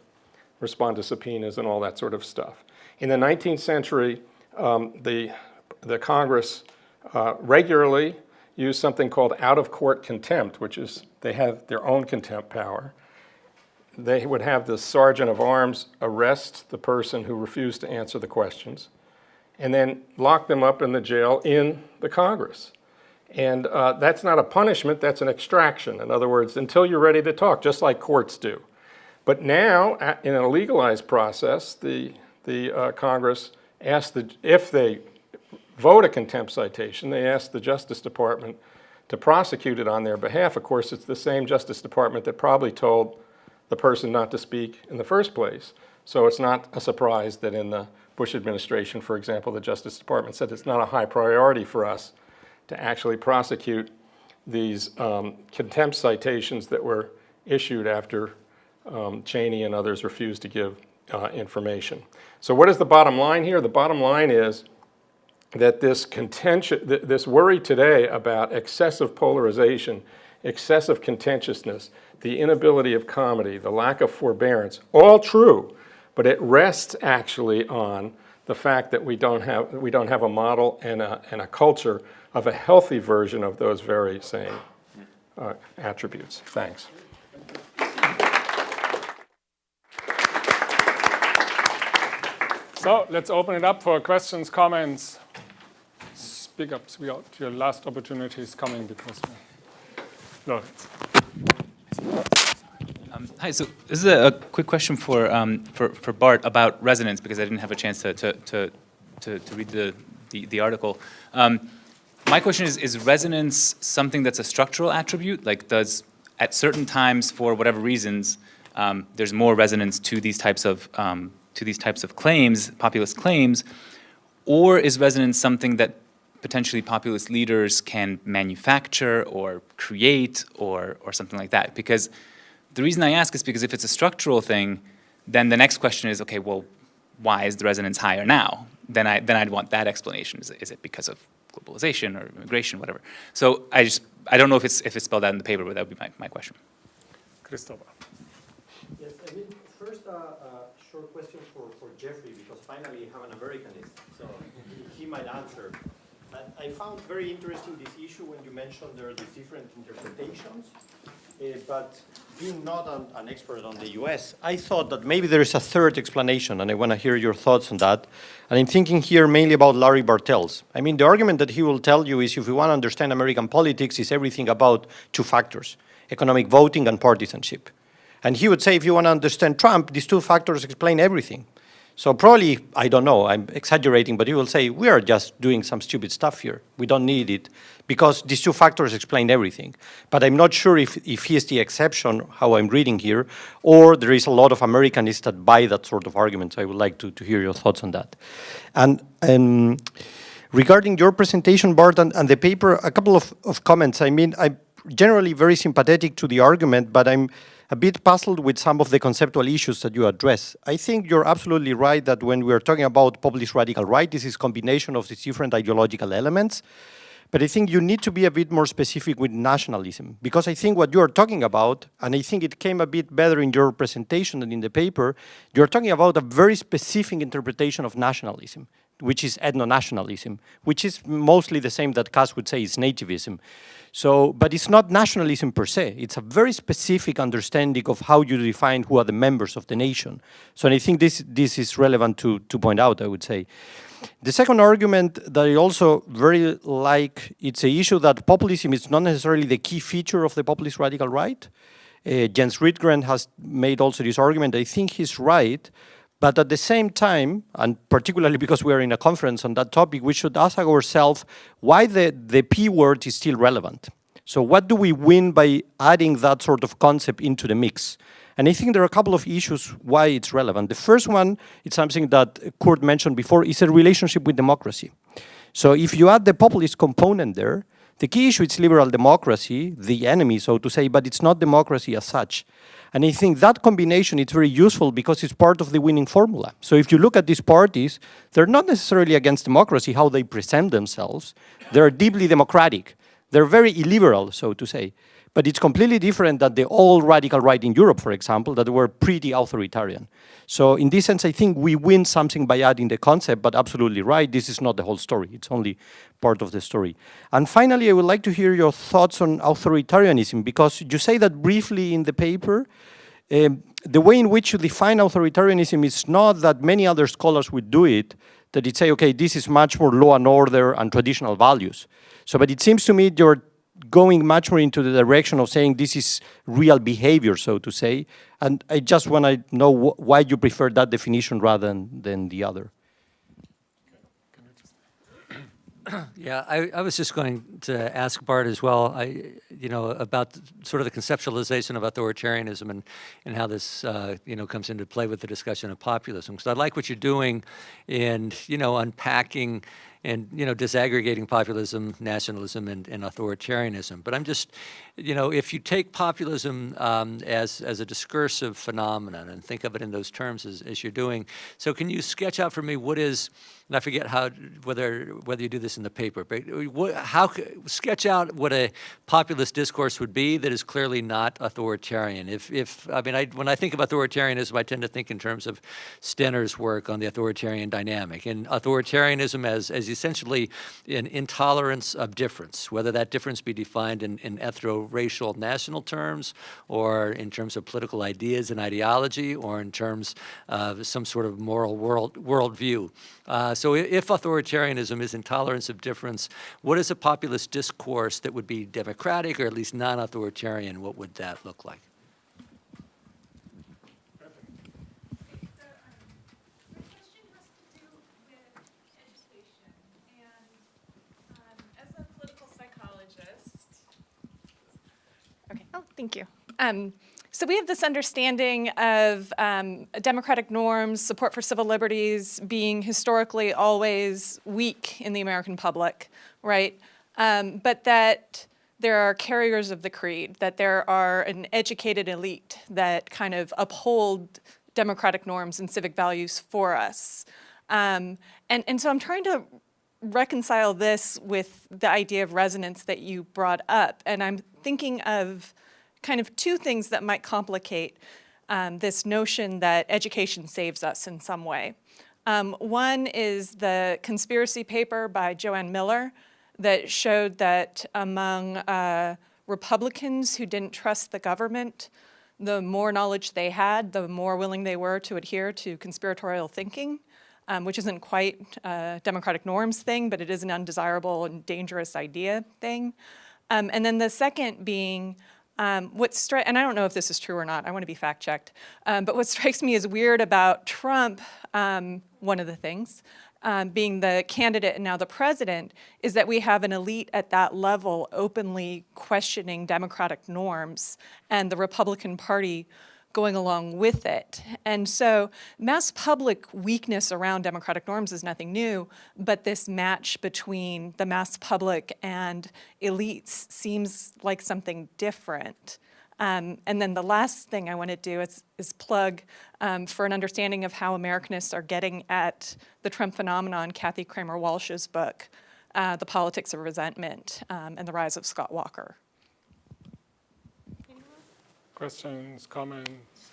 respond to subpoenas and all that sort of stuff. In the 19th century, the Congress regularly used something called out-of-court contempt, which is they have their own contempt power. They would have the sergeant of arms arrest the person who refused to answer the questions and then lock them up in the jail in the Congress. And that's not a punishment, that's an extraction. In other words, until you're ready to talk, just like courts do. But now, in a legalized process, the Congress asks if they vote a contempt citation, they ask the Justice Department to prosecute it on their behalf. Of course, it's the same Justice Department that probably told the person not to speak in the first place. So it's not a surprise that in the Bush administration, for example, the Justice Department said it's not a high priority for us to actually prosecute these contempt citations that were issued after Cheney and others refused to give information. So what is the bottom line here? The bottom line is that this worry today about excessive polarization, excessive contentiousness, the inability of comedy, the lack of forbearance, all true, but it rests actually on the fact that we don't have a model and a culture of a healthy version of those very same attributes. Thanks. So let's open it up for questions, comments. Speak up, speak out. Your last opportunity is coming because Lorenz. Hi, so this is a quick question for Bart about resonance, because I didn't have a chance to read the article. My question is resonance something that's a structural attribute? Like, does at certain times, for whatever reasons, there's more resonance to these types of claims, populist claims, or is resonance something that potentially populist leaders can manufacture or create or something like that? Because the reason I ask is because if it's a structural thing, then the next question is, okay, well, why is the resonance higher now? Then I'd want that explanation. Is it because of globalization or immigration, whatever? So I don't know if it's spelled out in the paper, but that would be my question. Christopher. Yes, I mean, first short question for Jeffrey, because finally you have an Americanist, so he might answer. I found very interesting this issue when you mentioned there are these different interpretations, but being not an expert on the US, I thought that maybe there is a third explanation, and I want to hear your thoughts on that. And I'm thinking here mainly about Larry Bartels. I mean, the argument that he will tell you is if you want to understand American politics, is everything about two factors, economic voting and partisanship. And he would say if you want to understand Trump, these two factors explain everything. So probably, I don't know, I'm exaggerating, but he will say, we are just doing some stupid stuff here. We don't need it, because these two factors explain everything. But I'm not sure if he is the exception, how I'm reading here, or there is a lot of Americanists that buy that sort of argument. So I would like to hear your thoughts on that. And regarding your presentation, Bart, and the paper, a couple of comments. I mean, I'm generally very sympathetic to the argument, but I'm a bit puzzled with some of the conceptual issues that you address. I think you're absolutely right that when we are talking about populist radical right, this is a combination of these different ideological elements. But I think you need to be a bit more specific with nationalism, because I think what you are talking about, and I think it came a bit better in your presentation than in the paper, you're talking about a very specific interpretation of nationalism, which is ethno-nationalism, which is mostly the same that Cass would say is nativism. So, but it's not nationalism per se. It's a very specific understanding of how you define who are the members of the nation. So I think this is relevant to point out, I would say. The second argument that I also very like, it's an issue that populism is not necessarily the key feature of the populist radical right. Jens Rydgren has made also this argument. I think he's right. But at the same time, and particularly because we are in a conference on that topic, we should ask ourselves why the P word is still relevant. So what do we win by adding that sort of concept into the mix? And I think there are a couple of issues why it's relevant. The first one, it's something that Kurt mentioned before, is a relationship with democracy. So if you add the populist component there, the key issue is liberal democracy, the enemy, so to say, but it's not democracy as such. And I think that combination is very useful because it's part of the winning formula. So if you look at these parties, they're not necessarily against democracy, how they present themselves. They're deeply democratic. They're very illiberal, so to say. But it's completely different than the old radical right in Europe, for example, that were pretty authoritarian. So in this sense, I think we win something by adding the concept, but absolutely right, this is not the whole story. It's only part of the story. And finally, I would like to hear your thoughts on authoritarianism, because you say that briefly in the paper. The way in which you define authoritarianism is not that many other scholars would do it, that it say, okay, this is much more law and order and traditional values. So, but it seems to me you're going much more into the direction of saying this is real behavior, so to say. And I just want to know why you prefer that definition rather than the other. Yeah, I was just going to ask Bart as well, about sort of the conceptualization of authoritarianism and how this, comes into play with the discussion of populism. Because I like what you're doing in, unpacking and, disaggregating populism, nationalism, and authoritarianism. But I'm just, if you take populism as a discursive phenomenon and think of it in those terms as you're doing, so can you sketch out for me what is and I forget whether you do this in the paper, but sketch out what a populist discourse would be that is clearly not authoritarian. When I think of authoritarianism, I tend to think in terms of Stenner's work on the authoritarian dynamic, and authoritarianism as essentially an intolerance of difference, whether that difference be defined in ethno-racial national terms, or in terms of political ideas and ideology, or in terms of some sort of moral worldview. So if authoritarianism is intolerance of difference, what is a populist discourse that would be democratic or at least non-authoritarian? What would that look like? Okay. Oh, thank you. So we have this understanding of democratic norms, support for civil liberties being historically always weak in the American public, right? But that there are carriers of the creed, that there are an educated elite that kind of uphold democratic norms and civic values for us. And so I'm trying to reconcile this with the idea of resonance that you brought up. And I'm thinking of kind of two things that might complicate this notion that education saves us in some way. One is the conspiracy paper by Joanne Miller that showed that among Republicans who didn't trust the government, the more knowledge they had, the more willing they were to adhere to conspiratorial thinking, which isn't quite a democratic norms thing, but it is an undesirable and dangerous idea thing. And then the second being, and I don't know if this is true or not, I want to be fact-checked, but what strikes me as weird about Trump, one of the things, being the candidate and now the president, is that we have an elite at that level openly questioning democratic norms and the Republican Party going along with it. And so mass public weakness around democratic norms is nothing new, but this match between the mass public and elites seems like something different. And then the last thing I want to do is plug for an understanding of how Americanists are getting at the Trump phenomenon, Kathy Kramer Walsh's book, The Politics of Resentment and the Rise of Scott Walker. Questions, comments?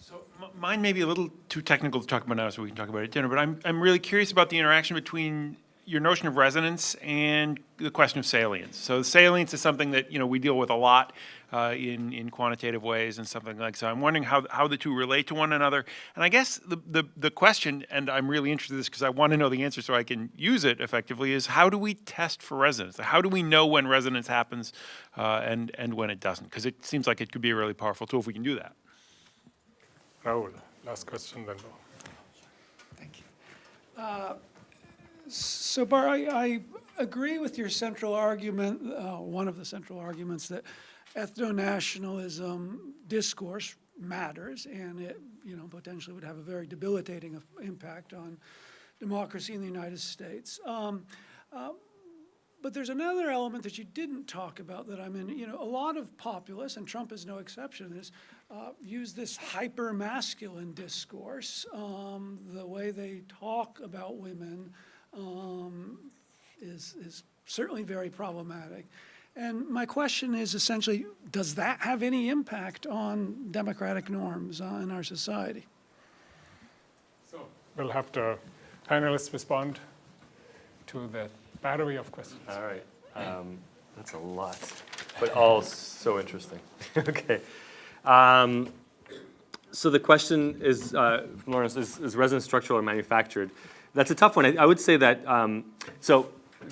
So mine may be a little too technical to talk about now, so we can talk about it at dinner, but I'm really curious about the interaction between your notion of resonance and the question of salience. So salience is something that we deal with a lot in quantitative ways and something like so. I'm wondering how the two relate to one another. And I guess the question, and I'm really interested in this because I want to know the answer so I can use it effectively, is how do we test for resonance? How do we know when resonance happens and when it doesn't? Because it seems like it could be a really powerful tool if we can do that. Raul, last question then. Thank you. So, Bart, I agree with your central argument, one of the central arguments, that ethno-nationalism discourse matters, and it potentially would have a very debilitating impact on democracy in the United States. But there's another element that you didn't talk about that a lot of populists, and Trump is no exception to this, use this hyper-masculine discourse. The way they talk about women is certainly very problematic. And my question is essentially, does that have any impact on democratic norms in our society? So we'll have the panelists respond to the battery of questions. All right. That's a lot, but all so interesting. Okay. So the question is, Lawrence, is resonance structural or manufactured? That's a tough one. I would say that, so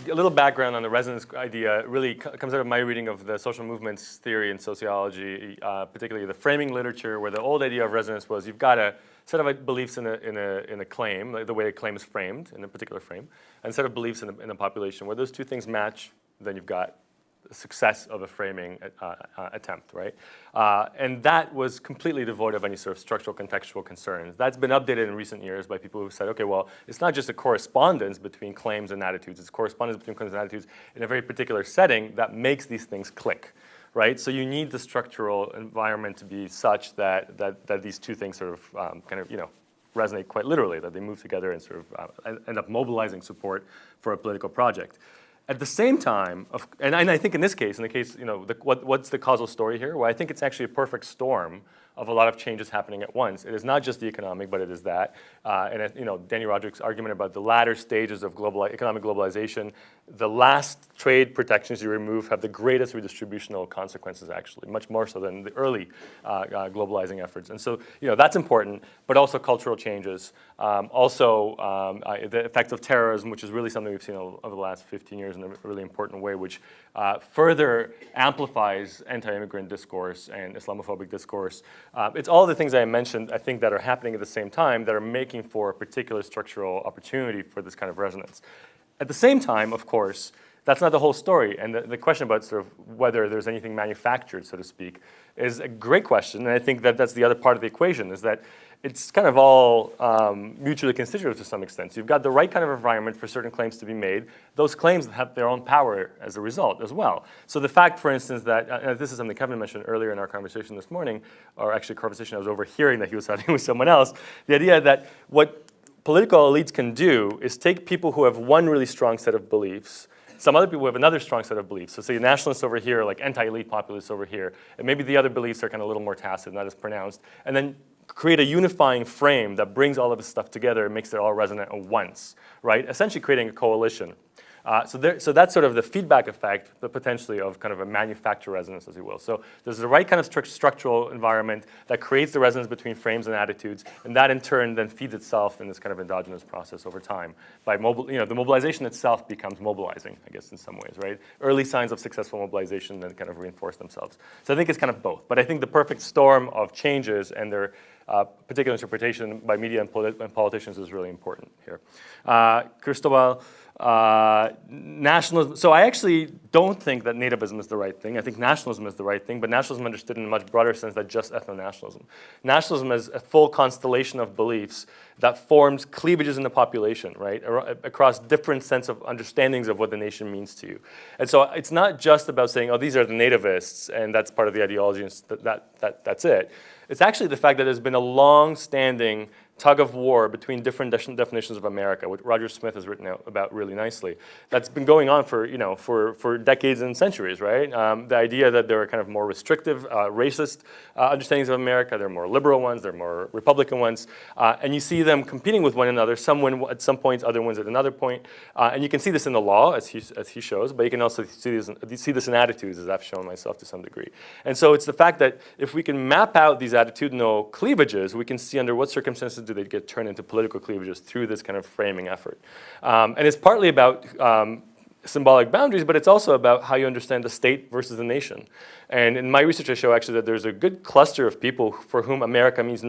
a little background on the resonance idea really comes out of my reading of the social movements theory in sociology, particularly the framing literature, where the old idea of resonance was you've got a set of beliefs in a claim, like the way a claim is framed in a particular frame, and a set of beliefs in a population. Where those two things match, then you've got the success of a framing attempt, right? And that was completely devoid of any sort of structural contextual concerns. That's been updated in recent years by people who said, okay, well, it's not just a correspondence between claims and attitudes, it's correspondence between claims and attitudes in a very particular setting that makes these things click, right? So you need the structural environment to be such that these two things sort of kind of, resonate quite literally, that they move together and sort of end up mobilizing support for a political project. At the same time, and I think in this case, what's the causal story here? Well, I think it's actually a perfect storm of a lot of changes happening at once. It is not just the economic, but it is that. Danny Roderick's argument about the latter stages of economic globalization, the last trade protections you remove have the greatest redistributional consequences, actually, much more so than the early globalizing efforts. And so, that's important, but also cultural changes. The effects of terrorism, which is really something we've seen over the last 15 years in a really important way, which further amplifies anti-immigrant discourse and Islamophobic discourse. It's all the things I mentioned, I think, that are happening at the same time that are making for a particular structural opportunity for this kind of resonance. At the same time, of course, that's not the whole story. And the question about sort of whether there's anything manufactured, so to speak, is a great question. And I think that that's the other part of the equation, is that it's kind of all mutually constitutive to some extent. So you've got the right kind of environment for certain claims to be made. Those claims have their own power as a result as well. So the fact, for instance, that this is something Kevin mentioned earlier in our conversation this morning, or actually a conversation I was overhearing that he was having with someone else, the idea that what political elites can do is take people who have one really strong set of beliefs, some other people have another strong set of beliefs. So say nationalists over here, like anti-elite populists over here, and maybe the other beliefs are kind of a little more tacit, not as pronounced, and then create a unifying frame that brings all of this stuff together and makes it all resonant at once, right? Essentially creating a coalition. So that's sort of the feedback effect, but potentially of kind of a manufactured resonance, as you will. So there's the right kind of structural environment that creates the resonance between frames and attitudes, and that in turn then feeds itself in this kind of endogenous process over time. By the mobilization itself becomes mobilizing, I guess, in some ways, right? Early signs of successful mobilization then kind of reinforce themselves. So I think it's kind of both. But I think the perfect storm of changes and their particular interpretation by media and politicians is really important here. Cristobal, nationalism. So I actually don't think that nativism is the right thing. I think nationalism is the right thing, but nationalism understood in a much broader sense than just ethno-nationalism. Nationalism is a full constellation of beliefs that forms cleavages in the population, right, across different sets of understandings of what the nation means to you. And so it's not just about saying, oh, these are the nativists, and that's part of the ideology, and that's it. It's actually the fact that there's been a long-standing tug of war between different definitions of America, which Roger Smith has written out about really nicely. That's been going on for decades and centuries, right? The idea that there are kind of more restrictive, racist understandings of America, there are more liberal ones, there are more Republican ones, and you see them competing with one another, some win at some points, other ones at another point, and you can see this in the law, as he shows, but you can also see this in attitudes, as I've shown myself to some degree. And so it's the fact that if we can map out these attitudinal cleavages, we can see under what circumstances do they get turned into political cleavages through this kind of framing effort. And it's partly about symbolic boundaries, but it's also about how you understand the state versus the nation. And in my research, I show actually that there's a good cluster of people for whom America means is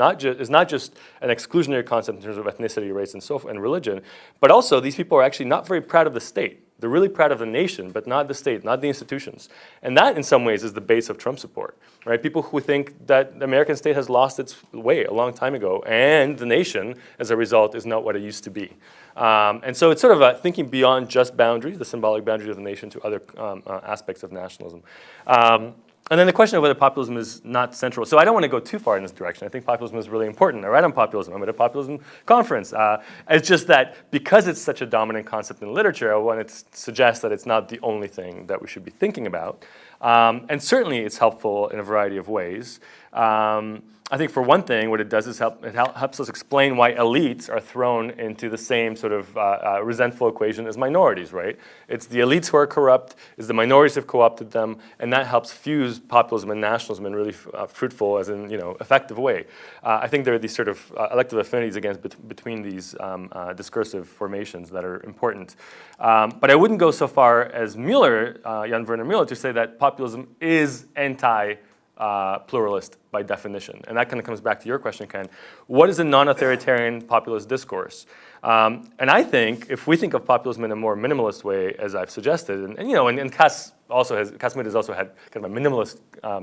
not just an exclusionary concept in terms of ethnicity, race, and religion, but also these people are actually not very proud of the state. They're really proud of the nation, but not the state, not the institutions. And that, in some ways, is the base of Trump support, right? People who think that the American state has lost its way a long time ago, and the nation, as a result, is not what it used to be. And so it's sort of thinking beyond just boundaries, the symbolic boundaries of the nation, to other aspects of nationalism. And then the question of whether populism is not central. So I don't want to go too far in this direction. I think populism is really important. I write on populism. I'm at a populism conference. It's just that because it's such a dominant concept in literature, I want to suggest that it's not the only thing that we should be thinking about. And certainly it's helpful in a variety of ways. I think for one thing, what it does is helps us explain why elites are thrown into the same sort of resentful equation as minorities, right? It's the elites who are corrupt, it's the minorities who have co-opted them, and that helps fuse populism and nationalism in really fruitful, as in, effective way. I think there are these sort of elective affinities between these discursive formations that are important. But I wouldn't go so far as Mueller, Jan Werner Mueller, to say that populism is pluralist by definition. And that kind of comes back to your question, Ken. What is a non-authoritarian populist discourse? And I think if we think of populism in a more minimalist way, as I've suggested, and Cass has also had kind of a minimalist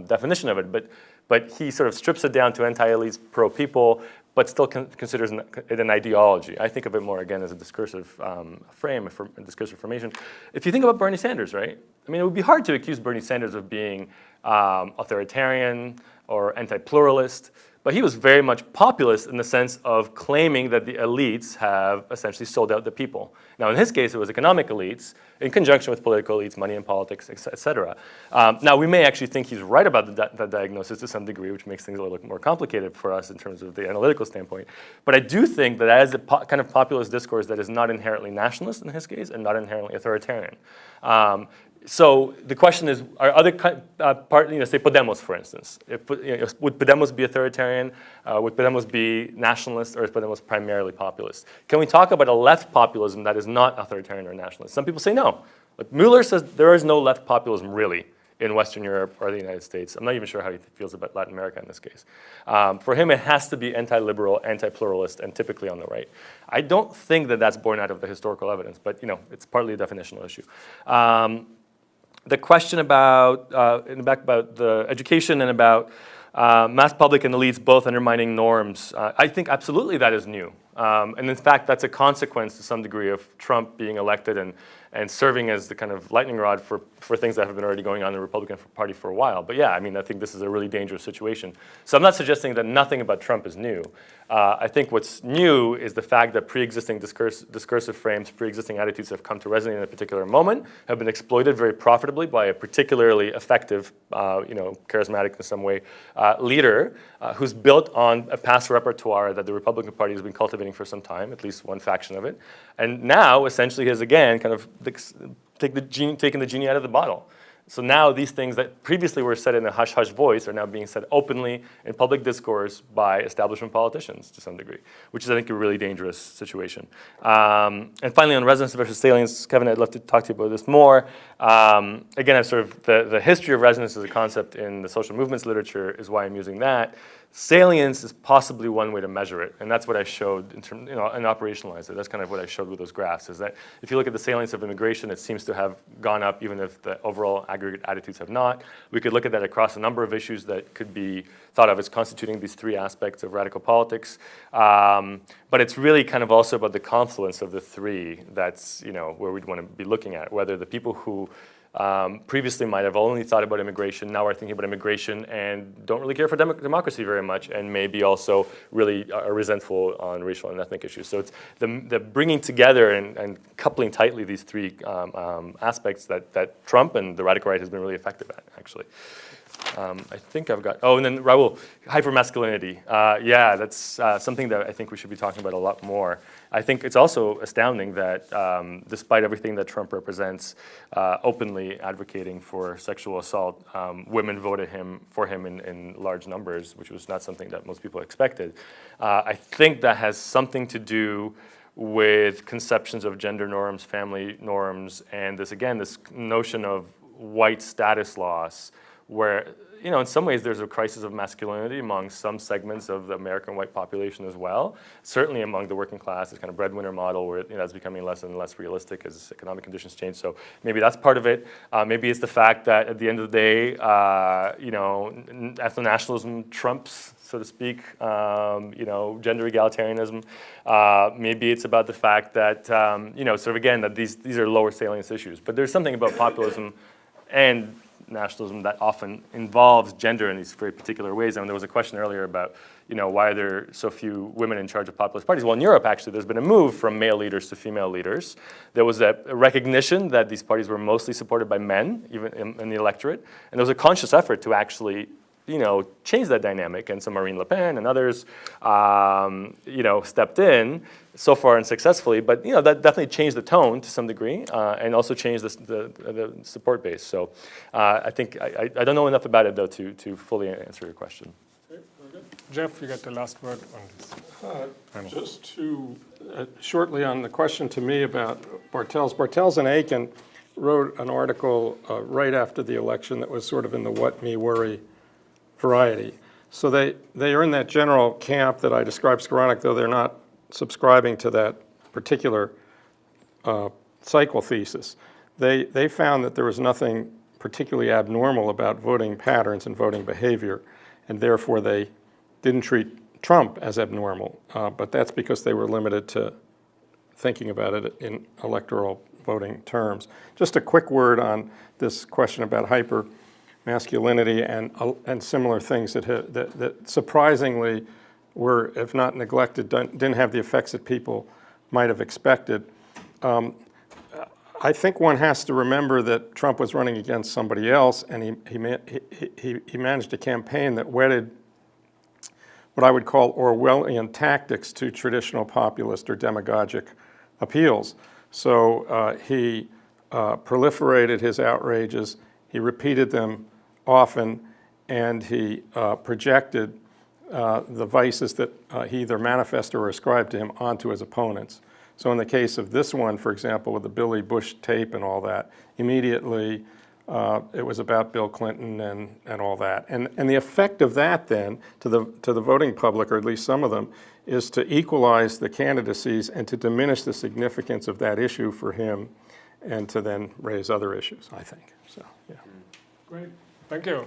definition of it, but he sort of strips it down to anti-elites, pro-people, but still considers it an ideology. I think of it more, again, as a discursive frame, a discursive formation. If you think about Bernie Sanders, right? I mean, it would be hard to accuse Bernie Sanders of being authoritarian or anti-pluralist. But he was very much populist in the sense of claiming that the elites have essentially sold out the people. Now, in his case, it was economic elites in conjunction with political elites, money and politics, et cetera. Now, we may actually think he's right about the diagnosis to some degree, which makes things a little more complicated for us in terms of the analytical standpoint. But I do think that as a kind of populist discourse that is not inherently nationalist in his case and not inherently authoritarian. So the question is, are other say Podemos, for instance, would Podemos be authoritarian? Would Podemos be nationalist, or is Podemos primarily populist? Can we talk about a left populism that is not authoritarian or nationalist? Some people say no. But Mueller says there is no left populism really in Western Europe or the United States. I'm not even sure how he feels about Latin America in this case. For him, it has to be anti-liberal, anti-pluralist, and typically on the right. I don't think that that's born out of the historical evidence, but it's partly a definitional issue. The question about, about the education and about mass public and elites both undermining norms, I think absolutely that is new. And in fact, that's a consequence to some degree of Trump being elected and serving as the kind of lightning rod for things that have been already going on in the Republican Party for a while. But yeah, I mean, I think this is a really dangerous situation. So I'm not suggesting that nothing about Trump is new. I think what's new is the fact that pre-existing discursive frames, pre-existing attitudes have come to resonate in a particular moment, have been exploited very profitably by a particularly effective, charismatic in some way, leader who's built on a past repertoire that the Republican Party has been cultivating for some time, at least one faction of it, and now essentially has again kind of taken the genie out of the bottle. So now these things that previously were said in a hush-hush voice are now being said openly in public discourse by establishment politicians to some degree, which is, I think, a really dangerous situation. And finally, on resonance versus salience, Kevin, I'd love to talk to you about this more. Again, I've sort of the history of resonance as a concept in the social movements literature is why I'm using that. Salience is possibly one way to measure it, and that's what I showed in terms, and operationalize it. That's kind of what I showed with those graphs, is that if you look at the salience of immigration, it seems to have gone up even if the overall aggregate attitudes have not. We could look at that across a number of issues that could be thought of as constituting these three aspects of radical politics. But it's really kind of also about the confluence of the three that's, where we'd want to be looking at, whether the people who previously might have only thought about immigration, now are thinking about immigration and don't really care for democracy very much, and maybe also really are resentful on racial and ethnic issues. So it's the bringing together and coupling tightly these three aspects that Trump and the radical right has been really effective at, actually. I think I've got, and then Raul, hypermasculinity. Yeah, that's something that I think we should be talking about a lot more. I think it's also astounding that despite everything that Trump represents, openly advocating for sexual assault, women voted for him in large numbers, which was not something that most people expected. I think that has something to do with conceptions of gender norms, family norms, and this notion of white status loss, where in some ways there's a crisis of masculinity among some segments of the American white population as well. Certainly among the working class, this kind of breadwinner model where it's becoming less and less realistic as economic conditions change. So maybe that's part of it. Maybe it's the fact that at the end of the day, ethno-nationalism trumps, so to speak, gender egalitarianism. Maybe it's about the fact that, sort of again, that these are lower salience issues. But there's something about populism and nationalism that often involves gender in these very particular ways. And there was a question earlier about, why are there so few women in charge of populist parties? Well, in Europe, actually, there's been a move from male leaders to female leaders. There was a recognition that these parties were mostly supported by men, even in the electorate. And there was a conscious effort to actually change that dynamic, and so Marine Le Pen and others, stepped in so far unsuccessfully, but that definitely changed the tone to some degree, and also changed the support base. So I think I don't know enough about it though to fully answer your question. Okay, very good. Jeff, you got the last word on this. Just to shortly on the question to me about Bartels and Aiken wrote an article right after the election that was sort of in the what me worry variety. So they are in that general camp that I described Skowronek, though they're not subscribing to that particular cycle thesis. They found that there was nothing particularly abnormal about voting patterns and voting behavior, and therefore they didn't treat Trump as abnormal. But that's because they were limited to thinking about it in electoral voting terms. Just a quick word on this question about masculinity and similar things that surprisingly were, if not neglected, didn't have the effects that people might have expected. I think one has to remember that Trump was running against somebody else, and he managed a campaign that wedded what I would call Orwellian tactics to traditional populist or demagogic appeals. So he proliferated his outrages, he repeated them often, and he projected the vices that he either manifested or ascribed to him onto his opponents. So in the case of this one, for example, with the Billy Bush tape and all that, immediately it was about Bill Clinton and all that. And the effect of that then to the voting public, or at least some of them, is to equalize the candidacies and to diminish the significance of that issue for him and to then raise other issues, I think. So, yeah. Great. Thank you.